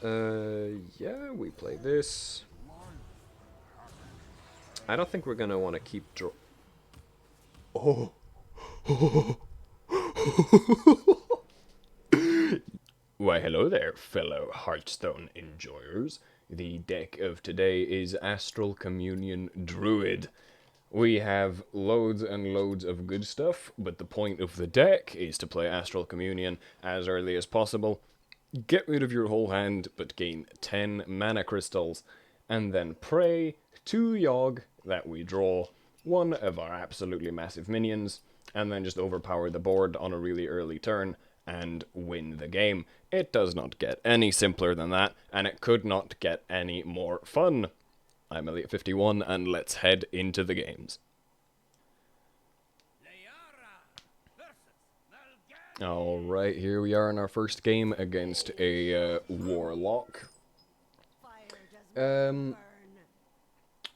Yeah, we play this. I don't think we're gonna want to keep Oh. Why, hello there, fellow Hearthstone enjoyers. The deck of today is Astral Communion Druid. We have loads and loads of good stuff, but the point of the deck is to play Astral Communion as early as possible, get rid of your whole hand, but gain 10 mana crystals, and then pray to Yogg that we draw one of our absolutely massive minions, and then just overpower the board on a really early turn and win the game. It does not get any simpler than that, and it could not get any more fun. I'm Elliot 51, and let's head into the games. Alright, here we are in our first game against a Warlock.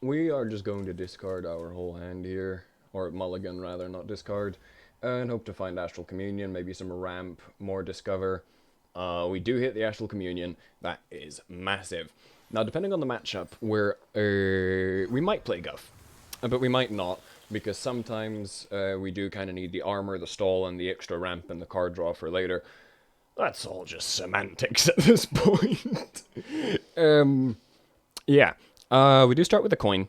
We are just going to discard our whole hand here, or mulligan rather, not discard, and hope to find Astral Communion, maybe some ramp, more discover. We do hit the Astral Communion. That is massive. Now, depending on the matchup, we might play Guff, but we might not, because sometimes we do kind of need the armor, the stall, and the extra ramp and the card draw for later. That's all just semantics at this point. Yeah. We do start with a coin,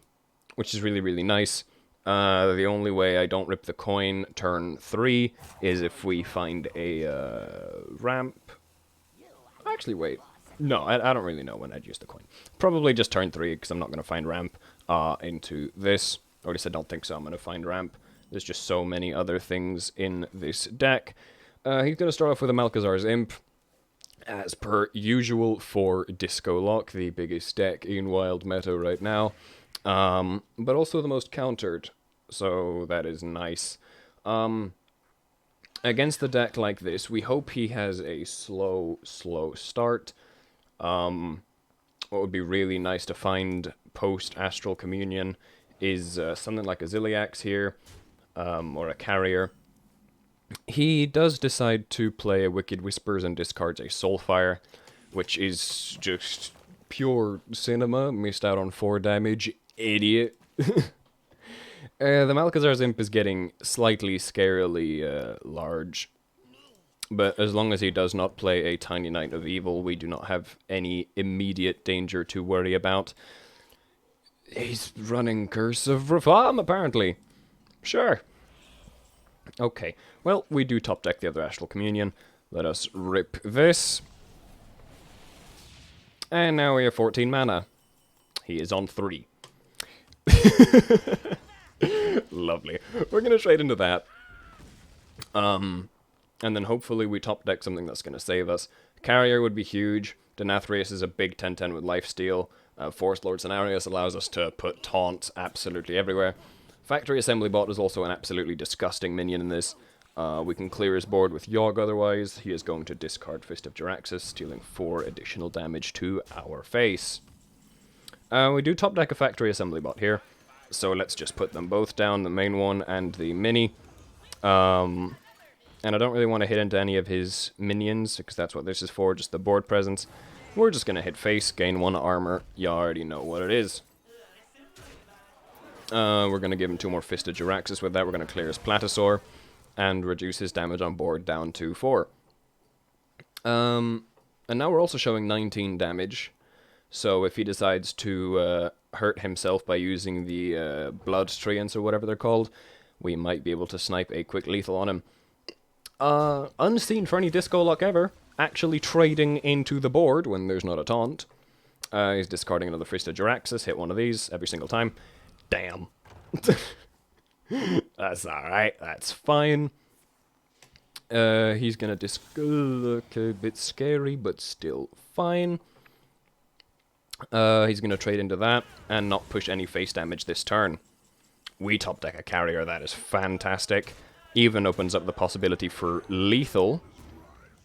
which is really, really nice. The only way I don't rip the coin turn 3 is if we find a ramp. Actually, wait. No, I don't really know when I'd use the coin. Probably just turn 3, because I'm not going to find ramp into this. Or at least I don't think so. I'm going to find ramp. There's just so many other things in this deck. He's going to start off with a Malchezaar's Imp, as per usual for Disco Lock, the biggest deck in Wild Meta right now. But also the most countered, so that is nice. Against the deck like this, we hope he has a slow start. What would be really nice to find post-Astral Communion is something like a Ziliax here, or a Carrier. He does decide to play a Wicked Whispers and discards a Soulfire, which is just pure cinema. Missed out on 4 damage. Idiot. The Malchezaar's Imp is getting slightly scarily large. But as long as he does not play a Tiny Knight of Evil, we do not have any immediate danger to worry about. He's running Curse of Rafam, apparently. Sure. Okay, well, we do top deck the other Astral Communion. Let us rip this. And now we have 14 mana. He is on 3. Lovely. We're going to trade into that. And then hopefully we top deck something that's going to save us. Carrier would be huge. Denathrius is a big 10-10 with lifesteal. Force Lord Cenarius allows us to put taunt absolutely everywhere. Factory Assembly Bot is also an absolutely disgusting minion in this. We can clear his board with Yogg otherwise. He is going to discard Fist of Jaraxxus, dealing 4 additional damage to our face. We do top deck a Factory Assembly Bot here, so let's just put them both down, the main one and the mini. And I don't really want to hit into any of his minions, because that's what this is for, just the board presence. We're just going to hit face, gain 1 armor. You already know what it is. We're going to give him 2 more Fist of Jaraxxus with that. We're going to clear his Platasaur and reduce his damage on board down to 4. And now we're also showing 19 damage. So if he decides to hurt himself by using the Blood Treants or whatever they're called, we might be able to snipe a quick lethal on him. Unseen for any Disco Lock ever, actually trading into the board when there's not a taunt. He's discarding another Fist of Jaraxxus, hit one of these every single time. Damn. That's alright, that's fine. He's gonna look a bit scary, but still fine. He's gonna trade into that, and not push any face damage this turn. We top deck a Carrier, that is fantastic. Even opens up the possibility for lethal,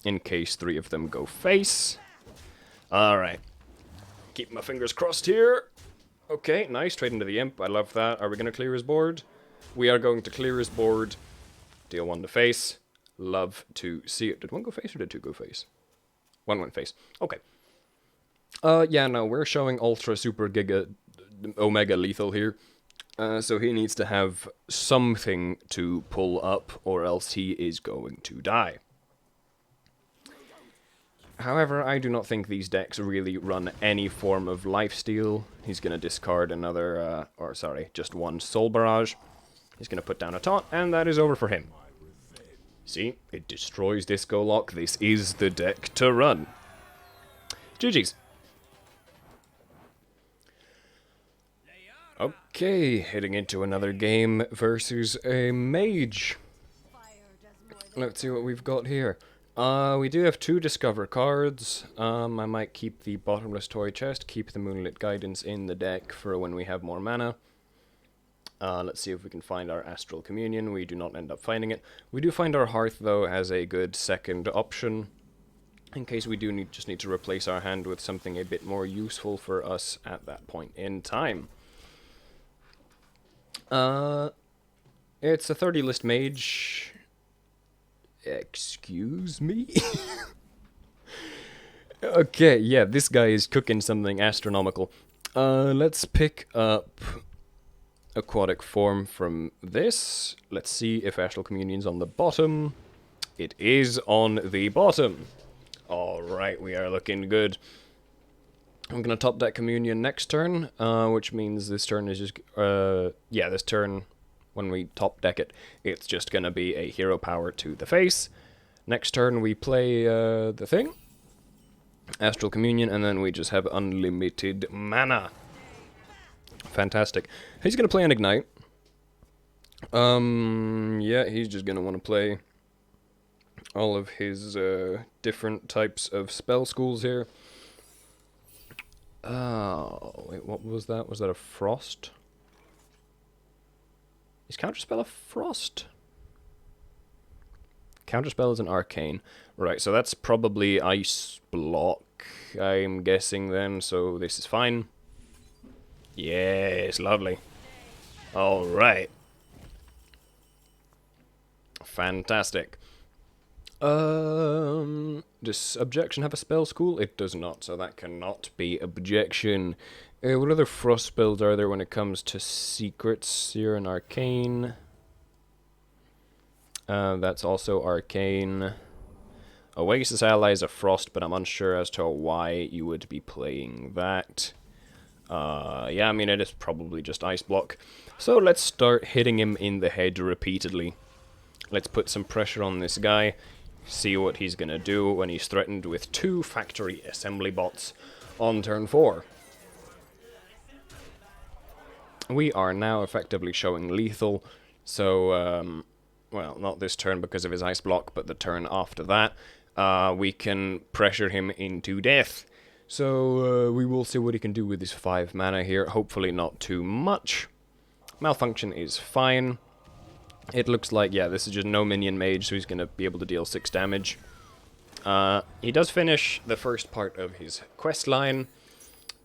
in case 3 of them go face. Alright. Keep my fingers crossed here. Okay, nice. Trade into the Imp. I love that. Are we going to clear his board? We are going to clear his board. Deal 1 to face. Love to see it. Did 1 go face or did 2 go face? 1 went face. Okay. Yeah, no, we're showing Ultra Super Giga Omega Lethal here. So he needs to have something to pull up, or else he is going to die. However, I do not think these decks really run any form of lifesteal. He's going to discard another, just one Soul Barrage. He's going to put down a taunt, and that is over for him. See, it destroys Disco Lock. This is the deck to run. GG's. Okay, heading into another game versus a Mage. Let's see what we've got here. We do have 2 Discover cards. I might keep the Bottomless Toy Chest, keep the Moonlit Guidance in the deck for when we have more mana. Let's see if we can find our Astral Communion. We do not end up finding it. We do find our Hearth, though, as a good second option, in case we do just need to replace our hand with something a bit more useful for us at that point in time. It's a 30-list Mage. Excuse me? Okay, yeah, this guy is cooking something astronomical. Let's pick up Aquatic Form from this. Let's see if Astral Communion's on the bottom. It is on the bottom. Alright, we are looking good. I'm going to top deck Communion next turn, which means this turn is just... this turn, when we top deck it, it's just going to be a hero power to the face. Next turn we play the thing, Astral Communion, and then we just have unlimited mana. Fantastic. He's going to play an Ignite. Yeah, he's just going to want to play all of his different types of spell schools here. Oh, wait, what was that? Was that a Frost? Is Counterspell a Frost? Counterspell is an Arcane. Right, so that's probably Ice Block, I'm guessing then, so this is fine. Yes, lovely. Alright. Fantastic. Does Objection have a spell school? It does not, so that cannot be Objection. What other Frost spells are there when it comes to secrets? Here an Arcane. That's also Arcane. Oasis Ally is a Frost, but I'm unsure as to why you would be playing that. Yeah, I mean, it is probably just Ice Block. So let's start hitting him in the head repeatedly. Let's put some pressure on this guy. See what he's gonna do when he's threatened with 2 factory assembly bots on turn 4. We are now effectively showing lethal, so, well, not this turn because of his ice block, but the turn after that, we can pressure him into death. So, we will see what he can do with his 5 mana here, hopefully not too much. Malfunction is fine. It looks like, yeah, this is just no minion mage, so he's going to be able to deal 6 damage. He does finish the first part of his quest line.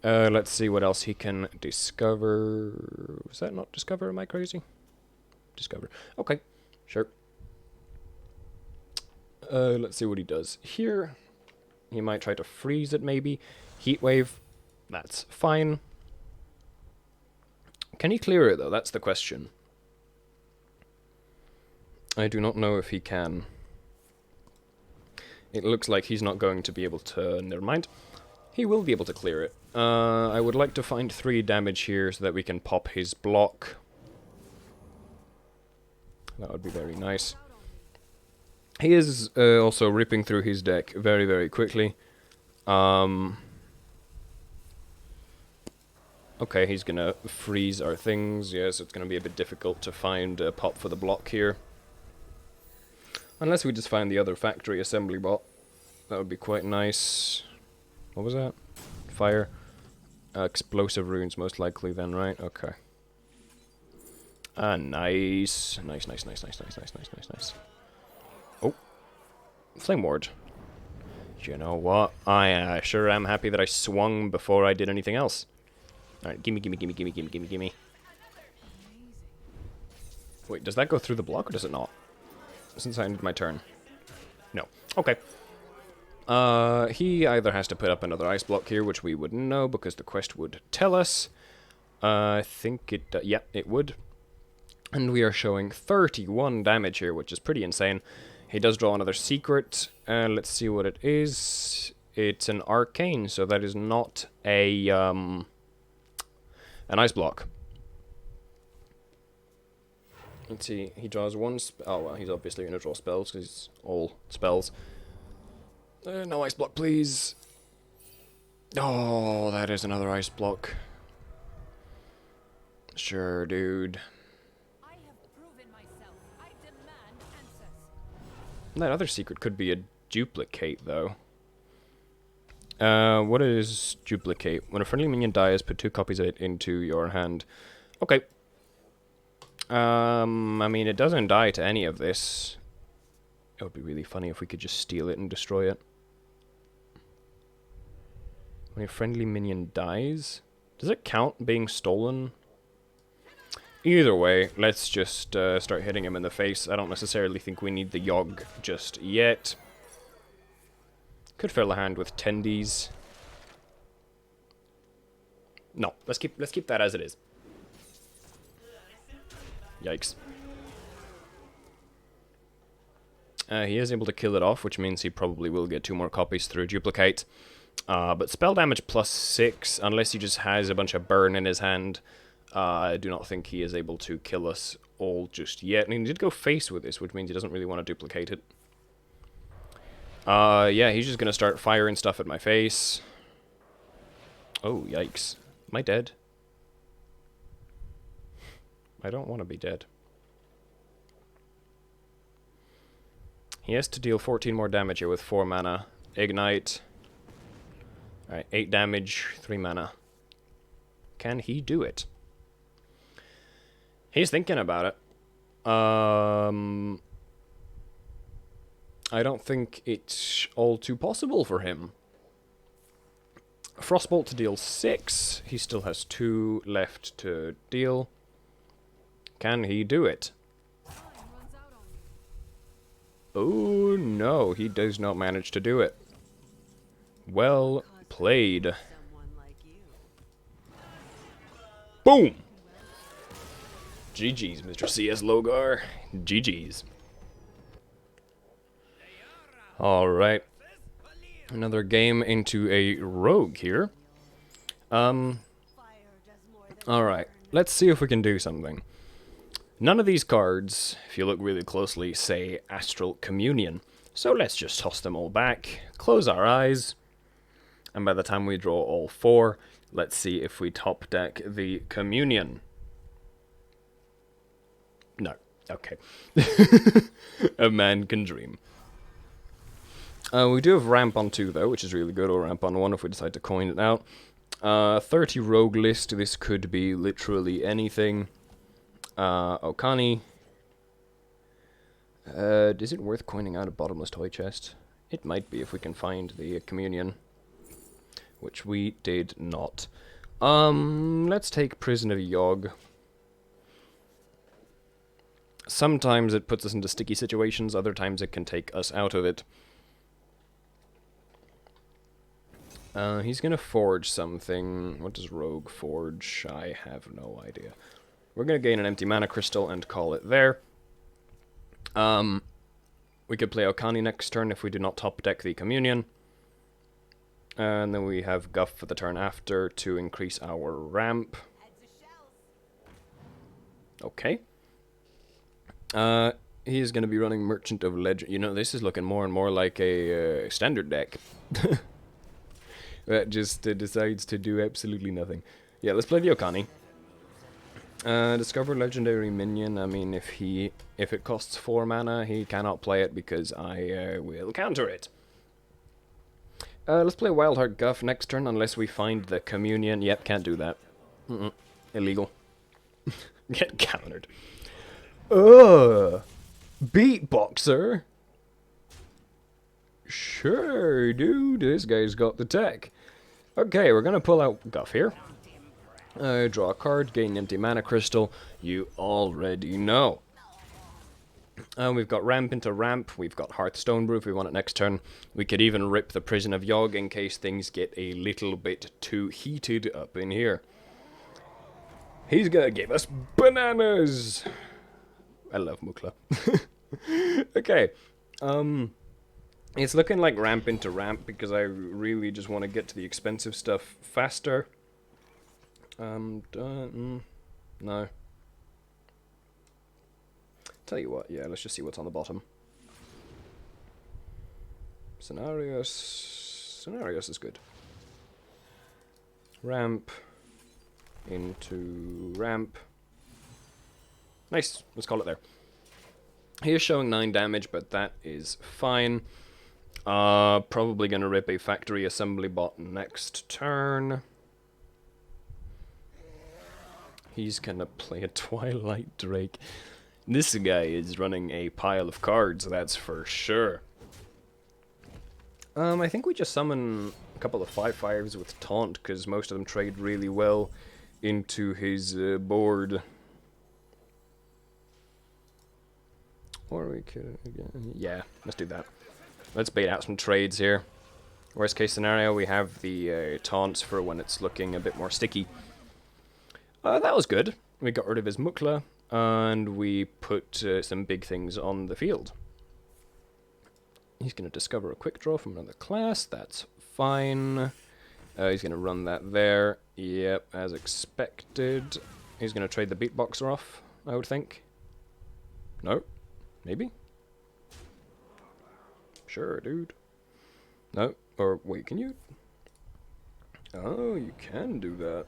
Let's see what else he can discover. Was that not discover? Am I crazy? Discover. Okay, sure. Let's see what he does here. He might try to freeze it, maybe. Heat wave. That's fine. Can he clear it, though? That's the question. I do not know if he can. It looks like he's not going to be able to... Never mind. He will be able to clear it. I would like to find 3 damage here so that we can pop his block. That would be very nice. He is also ripping through his deck very, very quickly. Okay, he's gonna freeze our things. Yes, it's gonna be a bit difficult to find a pop for the block here. Unless we just find the other factory assembly bot. That would be quite nice. What was that? Fire. Explosive runes most likely then, right? Okay. Nice. Nice. Oh. Flame Ward. You know what? I sure am happy that I swung before I did anything else. Alright, gimme. Wait, does that go through the block or does it not? Since I ended my turn. No. Okay. He either has to put up another ice block here, which we wouldn't know because the quest would tell us. I think it... yeah, it would. And we are showing 31 damage here, which is pretty insane. He does draw another secret. Let's see what it is. It's an arcane, so that is not a an ice block. Let's see, he draws one oh, well, he's obviously going to draw spells, because he's all spells. No ice block, please. Oh, that is another ice block. Sure, dude. I have proven myself. I demand answers. That other secret could be a duplicate, though. What is duplicate? When a friendly minion dies, put 2 copies of it into your hand. Okay. I mean, it doesn't die to any of this. It would be really funny if we could just steal it and destroy it. When a friendly minion dies? Does it count being stolen? Either way, let's just start hitting him in the face. I don't necessarily think we need the Yogg just yet. Could fill a hand with tendies. No, let's keep that as it is. Yikes. He is able to kill it off, which means he probably will get 2 more copies through duplicate. But spell damage +6, unless he just has a bunch of burn in his hand. I do not think he is able to kill us all just yet. And he did go face with this, which means he doesn't really want to duplicate it. Yeah, he's just gonna start firing stuff at my face. Oh, yikes. Am I dead? I don't want to be dead. He has to deal 14 more damage here with 4 mana. Ignite. Alright, 8 damage, 3 mana. Can he do it? He's thinking about it. I don't think it's all too possible for him. Frostbolt to deal 6. He still has 2 left to deal. Can he do it? Oh no, he does not manage to do it. Well played. Boom! GG's, Mr. C.S. Logar. GG's. Alright. Another game into a rogue here. Alright, let's see if we can do something. None of these cards, if you look really closely, say Astral Communion. So let's just toss them all back, close our eyes, and by the time we draw all 4, let's see if we top deck the Communion. No. Okay. A man can dream. We do have Ramp on 2, though, which is really good, or Ramp on 1 if we decide to coin it out. 30 rogue list, this could be literally anything. Okani. Is it worth coining out a bottomless toy chest? It might be if we can find the Communion. Which we did not. Let's take Prison of Yogg. Sometimes it puts us into sticky situations, other times it can take us out of it. He's gonna forge something. What does Rogue forge? I have no idea. We're gonna gain an empty mana crystal and call it there. We could play Okani next turn if we do not top deck the Communion. And then we have Guff for the turn after to increase our ramp. Okay. He is going to be running Merchant of Legend. You know, this is looking more and more like a standard deck. That just decides to do absolutely nothing. Yeah, let's play the Okani. Discover Legendary Minion. I mean, if it costs 4 mana, he cannot play it because I will counter it. Let's play Wildheart Guff next turn unless we find the Communion. Yep, can't do that. Illegal. Get countered. Beatboxer? Sure, dude. This guy's got the tech. Okay, we're gonna pull out Guff here. Draw a card, gain an empty mana crystal. You already know. We've got ramp into ramp. We've got Hearthstone brew if we want it next turn. We could even rip the Prison of Yogg in case things get a little bit too heated up in here. He's gonna give us bananas! I love Mukla. Okay. It's looking like ramp into ramp because I really just want to get to the expensive stuff faster. No. Tell you what, yeah, let's just see what's on the bottom. Scenarios is good. Ramp into ramp. Nice, let's call it there. He is showing 9 damage, but that is fine. Probably gonna rip a factory assembly bot next turn. He's gonna play a Twilight Drake. This guy is running a pile of cards, that's for sure. I think we just summon a couple of 5/5s with Taunt, because most of them trade really well into his board. Or we could, yeah, let's do that. Let's bait out some trades here. Worst case scenario, we have the taunts for when it's looking a bit more sticky. That was good. We got rid of his Mukla, and we put some big things on the field. He's going to discover a quick draw from another class. That's fine. He's going to run that there. Yep, as expected. He's going to trade the beatboxer off, I would think. No? Maybe? Sure, dude. No? Or, wait, can you? Oh, you can do that.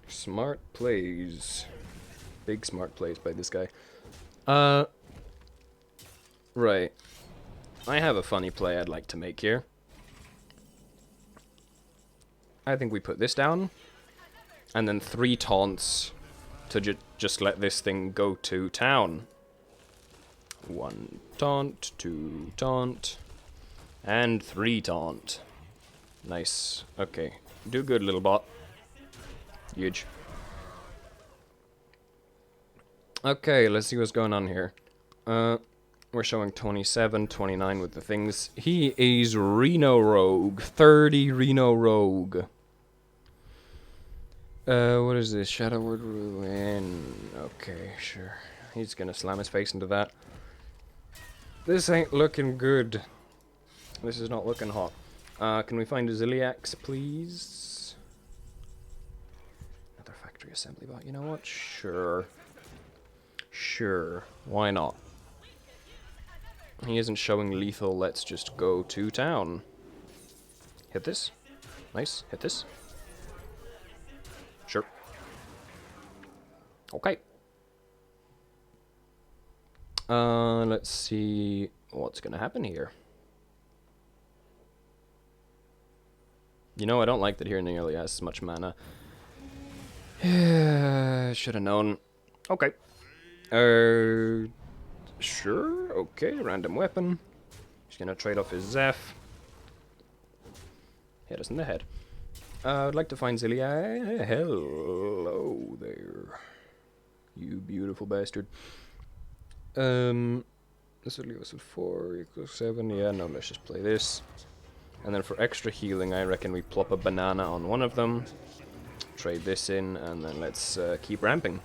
Smart plays. Big smart plays by this guy. Right. I have a funny play I'd like to make here. I think we put this down, and then 3 taunts to just let this thing go to town. 1 taunt, 2 taunt, and 3 taunt. Nice. Okay. Do good, little bot. Huge. Okay, let's see what's going on here. We're showing 27, 29 with the things. He is Reno Rogue. 30 Reno Rogue. What is this? Shadow Word Ruin. Okay, sure. He's gonna slam his face into that. This ain't looking good. This is not looking hot. Can we find a Ziliax, please? Another factory assembly bot. You know what? Sure. Sure. Why not? He isn't showing lethal. Let's just go to town. Hit this. Nice. Hit this. Sure. Okay. Let's see what's gonna happen here. You know, I don't like that he nearly has as much mana. Should have known. Okay. Sure. Okay, random weapon. He's gonna trade off his Zeph. Hit us in the head. I'd like to find Zilia. Hello there. You beautiful bastard. This would leave us with 4 equals 7. Yeah, no, let's just play this. And then for extra healing, I reckon we plop a banana on one of them. Trade this in, and then let's keep ramping.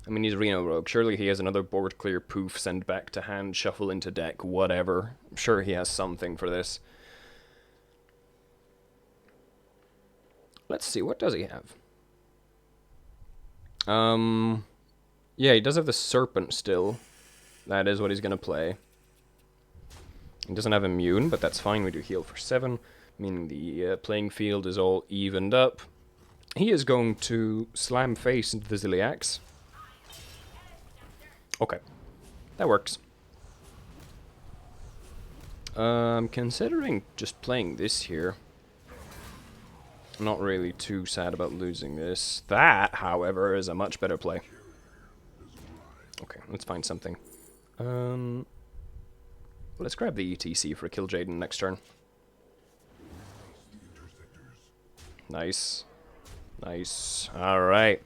I mean, he's Reno Rogue. Surely he has another board clear, poof, send back to hand, shuffle into deck, whatever. I'm sure he has something for this. Let's see, what does he have? Yeah, he does have the Serpent still. That is what he's gonna play. He doesn't have Immune, but that's fine. We do heal for 7, meaning the playing field is all evened up. He is going to slam face into the Ziliax. Okay, that works. I'm considering just playing this here. I'm not really too sad about losing this. That, however, is a much better play. Okay, let's find something. Let's grab the ETC for Kill Jaden next turn. Nice. Nice. Alright.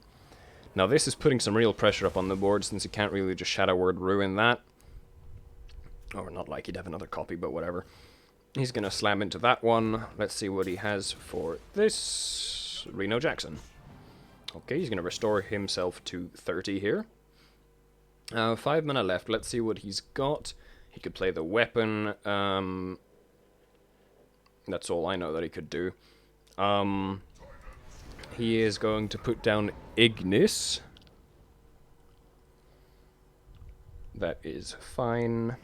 Now this is putting some real pressure up on the board since he can't really just Shadow Word ruin that. Or not like he'd have another copy, but whatever. He's going to slam into that one. Let's see what he has for this. Reno Jackson. Okay, he's going to restore himself to 30 here. 5 mana left. Let's see what he's got. He could play the weapon. That's all I know that he could do. He is going to put down Ignis. That is fine.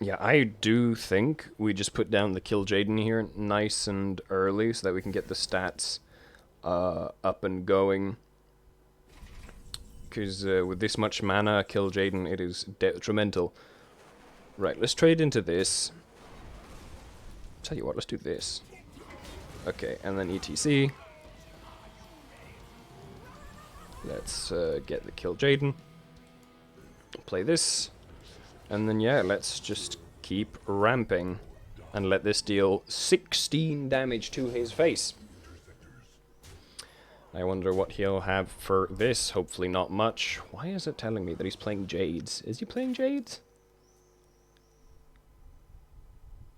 Yeah, I do think we just put down the Kill Jaden here nice and early so that we can get the stats up and going. Because with this much mana, Kill Jaden, it is detrimental. Right, let's trade into this. Tell you what, let's do this. Okay, and then ETC. Let's get the Kill Jaden. Play this. And then, yeah, let's just keep ramping. And let this deal 16 damage to his face. I wonder what he'll have for this. Hopefully not much. Why is it telling me that he's playing Jades? Is he playing Jades?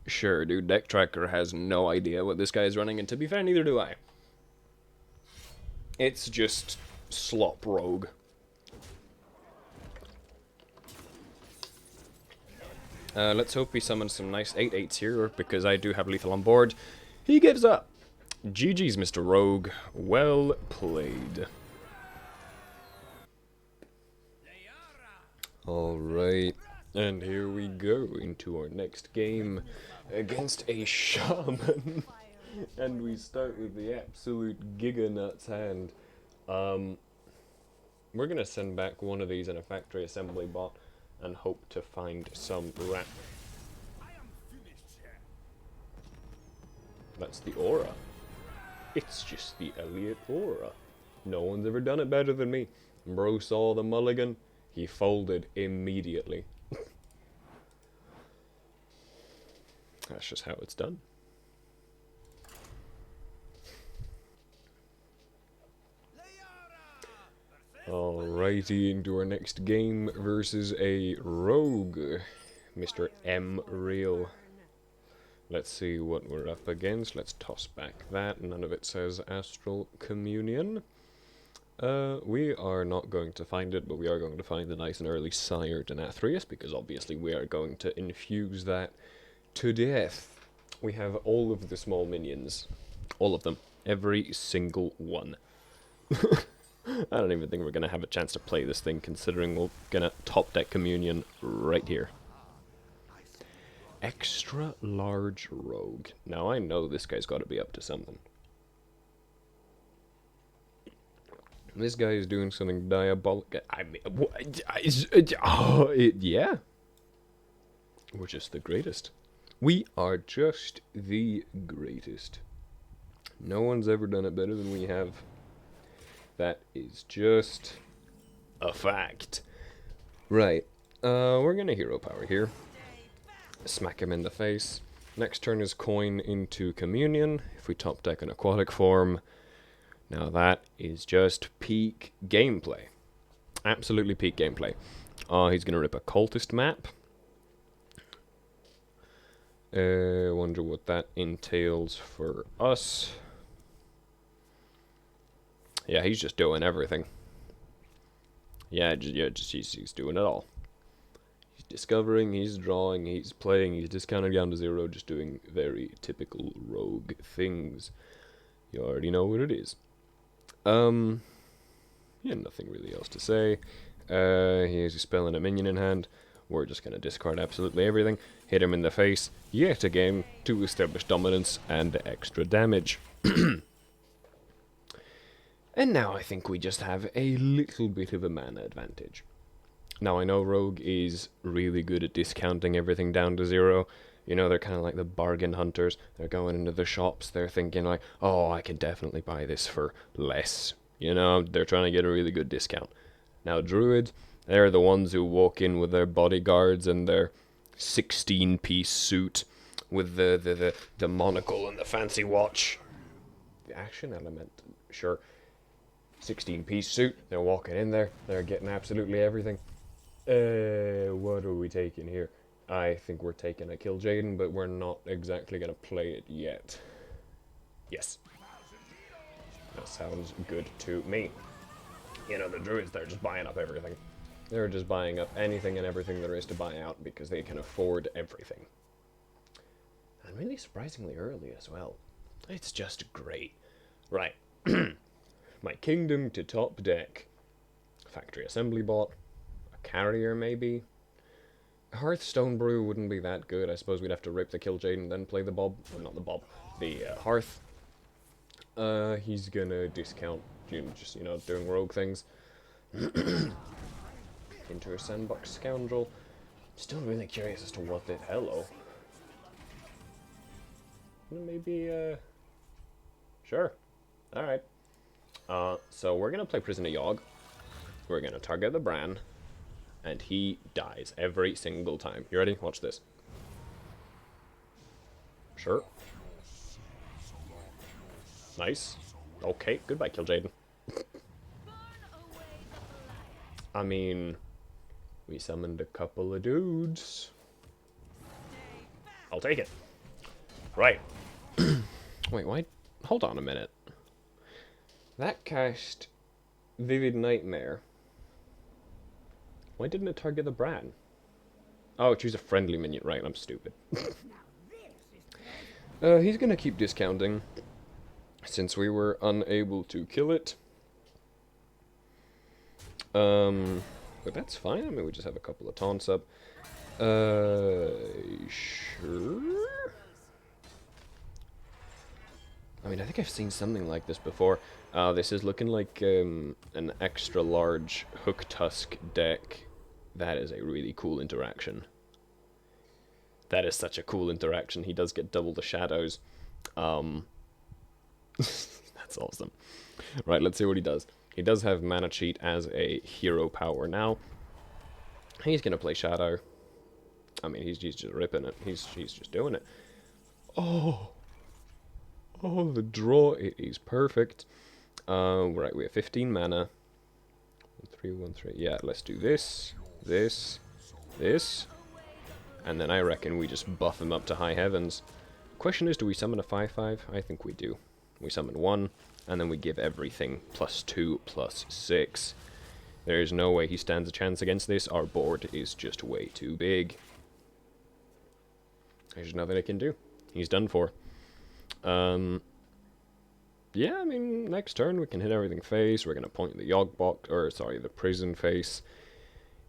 Sure, dude. Deck Tracker has no idea what this guy is running, and to be fair, neither do I. It's just slop rogue. Let's hope he summons some nice 8/8s here, because I do have lethal on board. He gives up. GG's, Mr. Rogue. Well played. Alright, and here we go into our next game against a Shaman. And we start with the absolute Giga Nuts hand. We're gonna send back one of these in a factory assembly bot and hope to find some rat. That's the aura. It's just the Elliot aura. No one's ever done it better than me. Bro saw the mulligan, he folded immediately. That's just how it's done. Alrighty, into our next game versus a rogue, Mr. M. Real. Let's see what we're up against. Let's toss back that. None of it says Astral Communion. We are not going to find it, but we are going to find the nice and early Sire Denathrius, because obviously we are going to infuse that to death. We have all of the small minions. All of them. Every single one. I don't even think we're going to have a chance to play this thing, considering we're going to top deck Communion right here. Extra large rogue. Now I know this guy's got to be up to something. This guy is doing something diabolical. I mean, yeah. We're just the greatest. We are just the greatest. No one's ever done it better than we have. That is just a fact. Right. We're gonna hero power here. Smack him in the face. Next turn is coin into Communion. If we top deck an aquatic form. Now that is just peak gameplay. Absolutely peak gameplay. He's gonna rip a cultist map. Wonder what that entails for us. Yeah, he's just doing everything. Yeah, he's doing it all. He's discovering, he's drawing, he's playing, he's discounting down to 0, just doing very typical rogue things. You already know what it is. Yeah, nothing really else to say. He has a spell and a minion in hand. We're just going to discard absolutely everything, hit him in the face, yet again, to establish dominance and extra damage. And now I think we just have a little bit of a mana advantage. Now I know Rogue is really good at discounting everything down to 0. You know, they're kind of like the bargain hunters. They're going into the shops, they're thinking like, oh, I can definitely buy this for less. You know, they're trying to get a really good discount. Now Druid, they're the ones who walk in with their bodyguards and their 16-piece suit with the monocle and the fancy watch. action element, sure. 16-piece suit, they're walking in there, they're getting absolutely everything. What are we taking here? I think we're taking a Kill Jaden, but we're not exactly going to play it yet. Yes. That sounds good to me. You know, the Druids, they're just buying up everything. They're just buying up anything and everything there is to buy out because they can afford everything. And really surprisingly early as well. It's just great. Right. My kingdom to top deck. Factory assembly bot. A carrier, maybe. Hearthstone brew wouldn't be that good. I suppose we'd have to rip the Kill Jade and then play the Bob. Well, not the Bob. The Hearth. He's gonna discount, just, you know, doing rogue things. Into a sandbox scoundrel. Still really curious as to what did. Hello. Maybe, sure. Alright. So we're gonna play Prisoner Yogg. We're gonna target the Bran. And he dies every single time. You ready? Watch this. Sure. Nice. Okay, goodbye, Kill Jaden. I mean, we summoned a couple of dudes. I'll take it. Right. Wait, why? Hold on a minute. That cast Vivid Nightmare. Why didn't it target the Bran? Oh, choose a friendly minion. Right, I'm stupid. He's gonna keep discounting. Since we were unable to kill it. But that's fine. I mean, we just have a couple of taunts up. Sure. I mean, I think I've seen something like this before. This is looking like an extra large Hook Tusk deck. That is a really cool interaction. That is such a cool interaction. He does get double the shadows. That's awesome. Right, let's see what he does. He does have Mana Cheat as a hero power now. He's going to play Shadow. I mean, he's just ripping it. He's just doing it. Oh! Oh, the draw. It is perfect. Right, we have 15 mana. 1, 3, 1, 3. Yeah, let's do this, this, this. And then I reckon we just buff him up to high heavens. Question is, do we summon a 5/5? I think we do. We summon 1, and then we give everything +2, +6. There's no way he stands a chance against this. Our board is just way too big. There's nothing I can do. He's done for. Yeah, I mean, next turn we can hit everything face. We're going to point the Yogg box, or sorry, the prison face.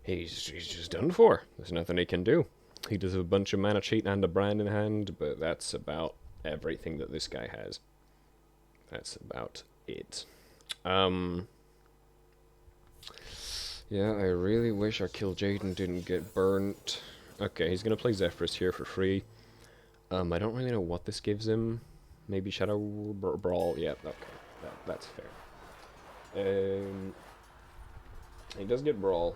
He's just done for. There's nothing he can do. He does have a bunch of Mana Cheat and a Brand in hand, but that's about everything that this guy has. That's about it. Yeah, I really wish our Kill Jaden didn't get burnt. Okay, he's gonna play Zephyrus here for free. I don't really know what this gives him. Maybe Shadow Brawl. Yeah, okay, that's fair. He does get Brawl.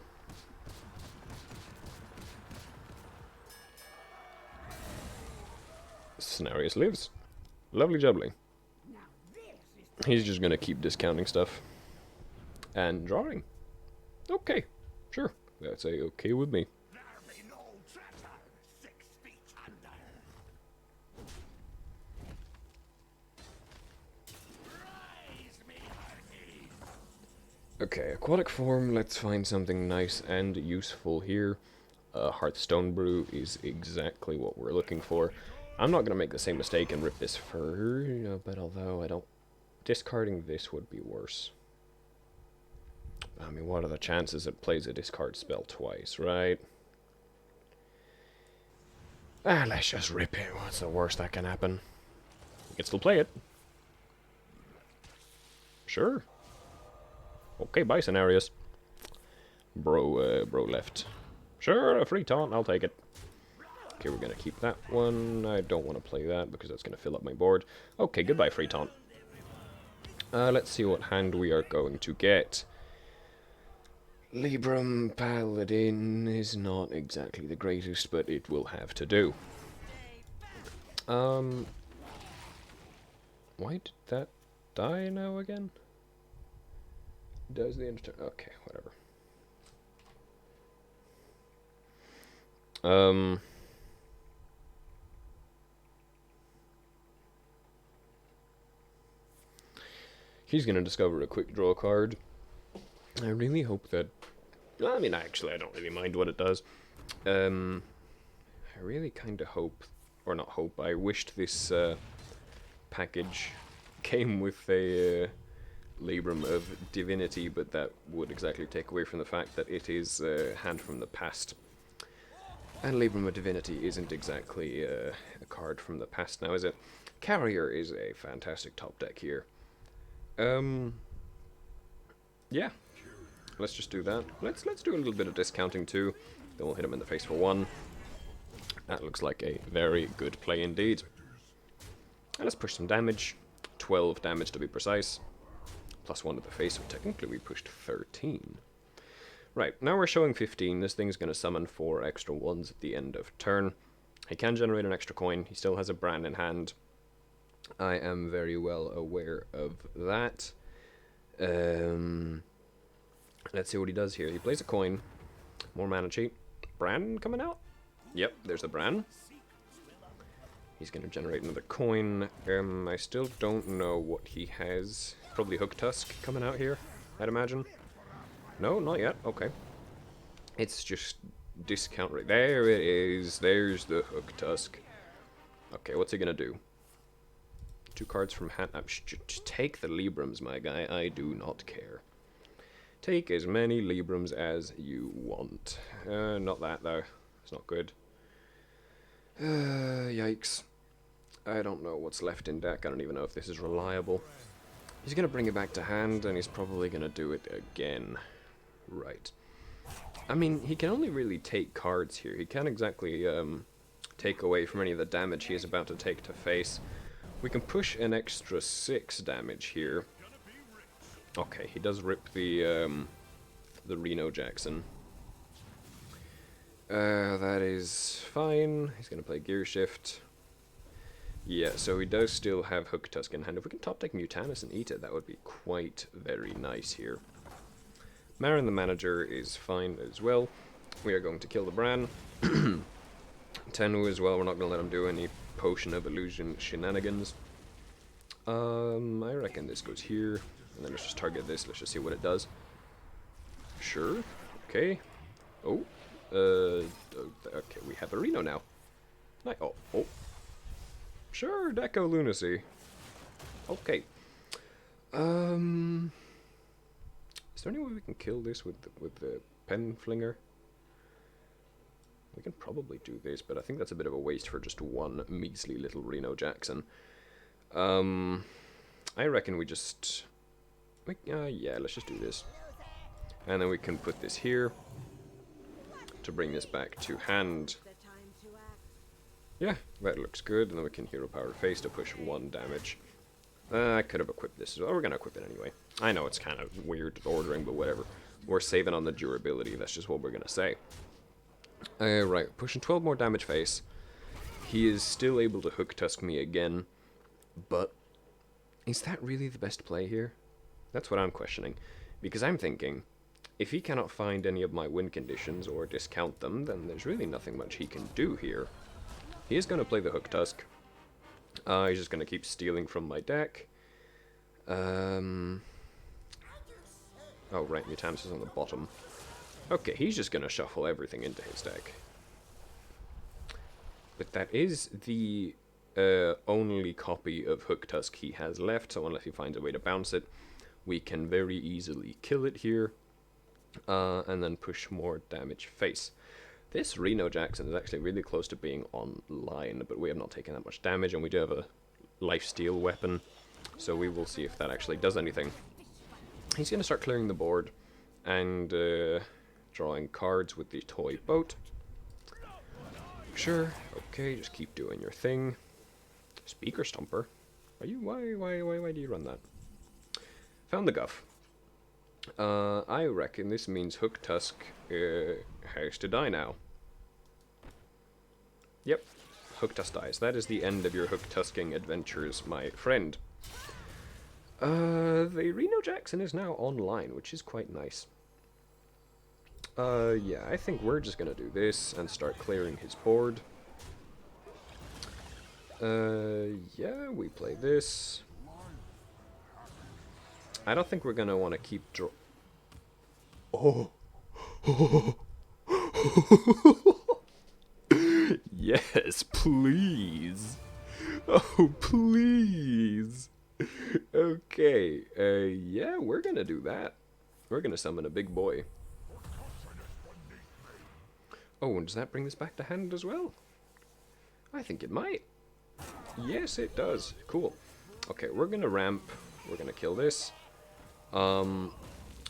Cenarius lives. Lovely jubbly. He's just gonna keep discounting stuff. And drawing. Okay, sure. That's okay with me. Okay, aquatic form, let's find something nice and useful here. Hearthstone Brew is exactly what we're looking for. I'm not going to make the same mistake and rip this fur, but although I don't... Discarding this would be worse. I mean, what are the chances it plays a discard spell twice, right? Let's just rip it. What's the worst that can happen? We can still play it. Sure. Okay, bye, Cenarius. Bro left. Sure, a free taunt, I'll take it. Okay, we're gonna keep that one. I don't want to play that because that's gonna fill up my board. Okay, goodbye, free taunt. Let's see what hand we are going to get. Libram Paladin is not exactly the greatest, but it will have to do. Why did that... die now again? Does the end turn? Okay, whatever. He's gonna discover a quick draw card. I really hope that... I mean, actually, I don't really mind what it does. I really kind of hope, or not hope, I wished this package came with a Labrum of Divinity, but that would exactly take away from the fact that it is Hand from the Past. And Labrum of Divinity isn't exactly a card from the past now, is it? Carrier is a fantastic top deck here. Yeah. Let's just do that. Let's do a little bit of discounting too. Then we'll hit him in the face for 1. That looks like a very good play indeed. And let's push some damage. 12 damage to be precise. +1 to the face, so technically we pushed 13. Right, now we're showing 15. This thing's going to summon 4 extra 1s at the end of turn. He can generate an extra coin. He still has a brand in hand. I am very well aware of that. Let's see what he does here. He plays a coin. More mana cheat. Brand coming out? Yep, there's the brand. He's going to generate another coin. I still don't know what he has. Probably Hook Tusk coming out here, I'd imagine. No, not yet. Okay. It's just discount rate. There it is. There's the Hook Tusk. Okay, what's he going to do? 2 cards from hand. Just take the Librams, my guy. I do not care. Take as many Librams as you want. Not that, though. It's not good. Yikes. I don't know what's left in deck. I don't even know if this is reliable. He's going to bring it back to hand, and he's probably going to do it again. Right. I mean, he can only really take cards here. He can't exactly take away from any of the damage he is about to take to face. We can push an extra 6 damage here. Okay, he does rip the Reno Jackson. That is fine. He's going to play Gear Shift. Yeah, so he does still have Hook Tusk in hand. If we can top deck Mutanus and eat it, that would be quite very nice here. Marin the Manager is fine as well. We are going to kill the Bran. Tenwu as well, we're not going to let him do any Potion of Illusion shenanigans. I reckon this goes here. And then let's just target this, let's just see what it does. Sure, okay. Oh, okay, we have a Reno now. Oh. Sure, Deco Lunacy. Okay. Is there any way we can kill this with the Pen Flinger? We can probably do this, but I think that's a bit of a waste for just 1 measly little Reno Jackson. I reckon we just... yeah, let's just do this. And then we can put this here to bring this back to hand. Yeah, that looks good. And then we can Hero Power Face to push 1 damage. I could have equipped this as well. We're going to equip it anyway. I know it's kind of weird ordering, but whatever. We're saving on the durability. That's just what we're going to say. Right, pushing 12 more damage face. He is still able to Hook Tusk me again. But is that really the best play here? That's what I'm questioning. Because I'm thinking, if he cannot find any of my win conditions or discount them, then there's really nothing much he can do here. He is going to play the Hook Tusk. He's just going to keep stealing from my deck. Oh, right, Mutanus is on the bottom. Okay, he's just going to shuffle everything into his deck. But that is the only copy of Hook Tusk he has left, so unless he finds a way to bounce it, we can very easily kill it here. And then push more damage face. This Reno Jackson is actually really close to being online, but we have not taken that much damage, and we do have a lifesteal weapon, so we will see if that actually does anything. He's going to start clearing the board and drawing cards with the toy boat. Sure, okay, just keep doing your thing. Speaker Stomper? Are you, why do you run that? Found the Guff. I reckon this means Hook Tusk has to die now. Yep, Hook Tusk dies. That is the end of your Hook Tusking adventures, my friend. The Reno Jackson is now online, which is quite nice. Yeah, I think we're just gonna do this and start clearing his board. Yeah, we play this. I don't think we're gonna want to keep Oh! Yes, please! Oh, please! Okay, yeah, we're gonna do that. We're gonna summon a big boy. Oh, and does that bring this back to hand as well? I think it might. Yes, it does. Cool. Okay, we're gonna ramp. We're gonna kill this. And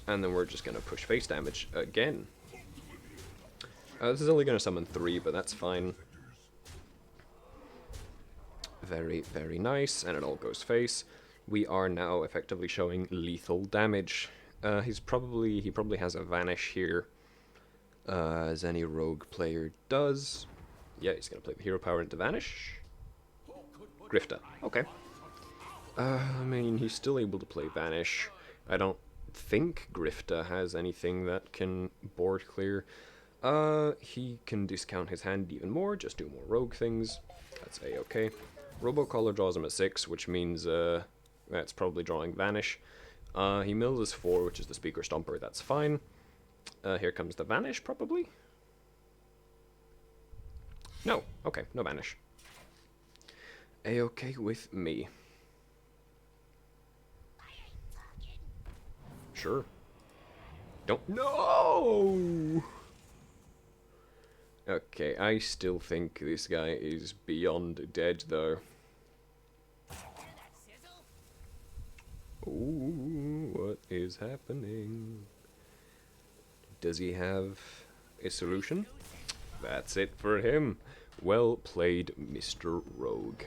then we're just gonna push face damage again. This is only gonna summon 3, but that's fine. Very, very nice, and it all goes face. We are now effectively showing lethal damage. He probably has a vanish here, as any rogue player does. Yeah, he's gonna play the hero power into vanish. Grifter. Okay. I mean, he's still able to play vanish. I don't think Grifter has anything that can board clear. He can discount his hand even more, just do more rogue things. That's a-okay. Robocaller draws him a 6, which means that's probably drawing vanish. He mills his 4, which is the Speaker Stomper, that's fine. Here comes the vanish, probably? No, okay, no vanish. A-okay with me. Sure. Don't. No! Okay, I still think this guy is beyond dead, though. Ooh, what is happening? Does he have a solution? That's it for him. Well played, Mr. Rogue.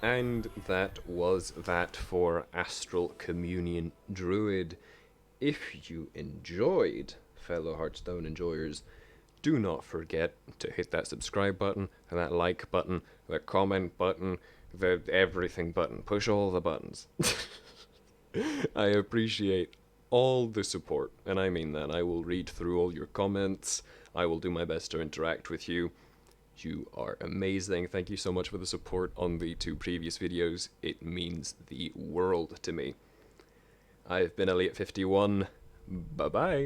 And that was that for Astral Communion Druid. If you enjoyed, fellow Hearthstone enjoyers, do not forget to hit that subscribe button, and that like button, the comment button, the everything button. Push all the buttons. I appreciate all the support, and I mean that. I will read through all your comments. I will do my best to interact with you. You are amazing. Thank you so much for the support on the 2 previous videos. It means the world to me. I've been Elliot51. Bye-bye.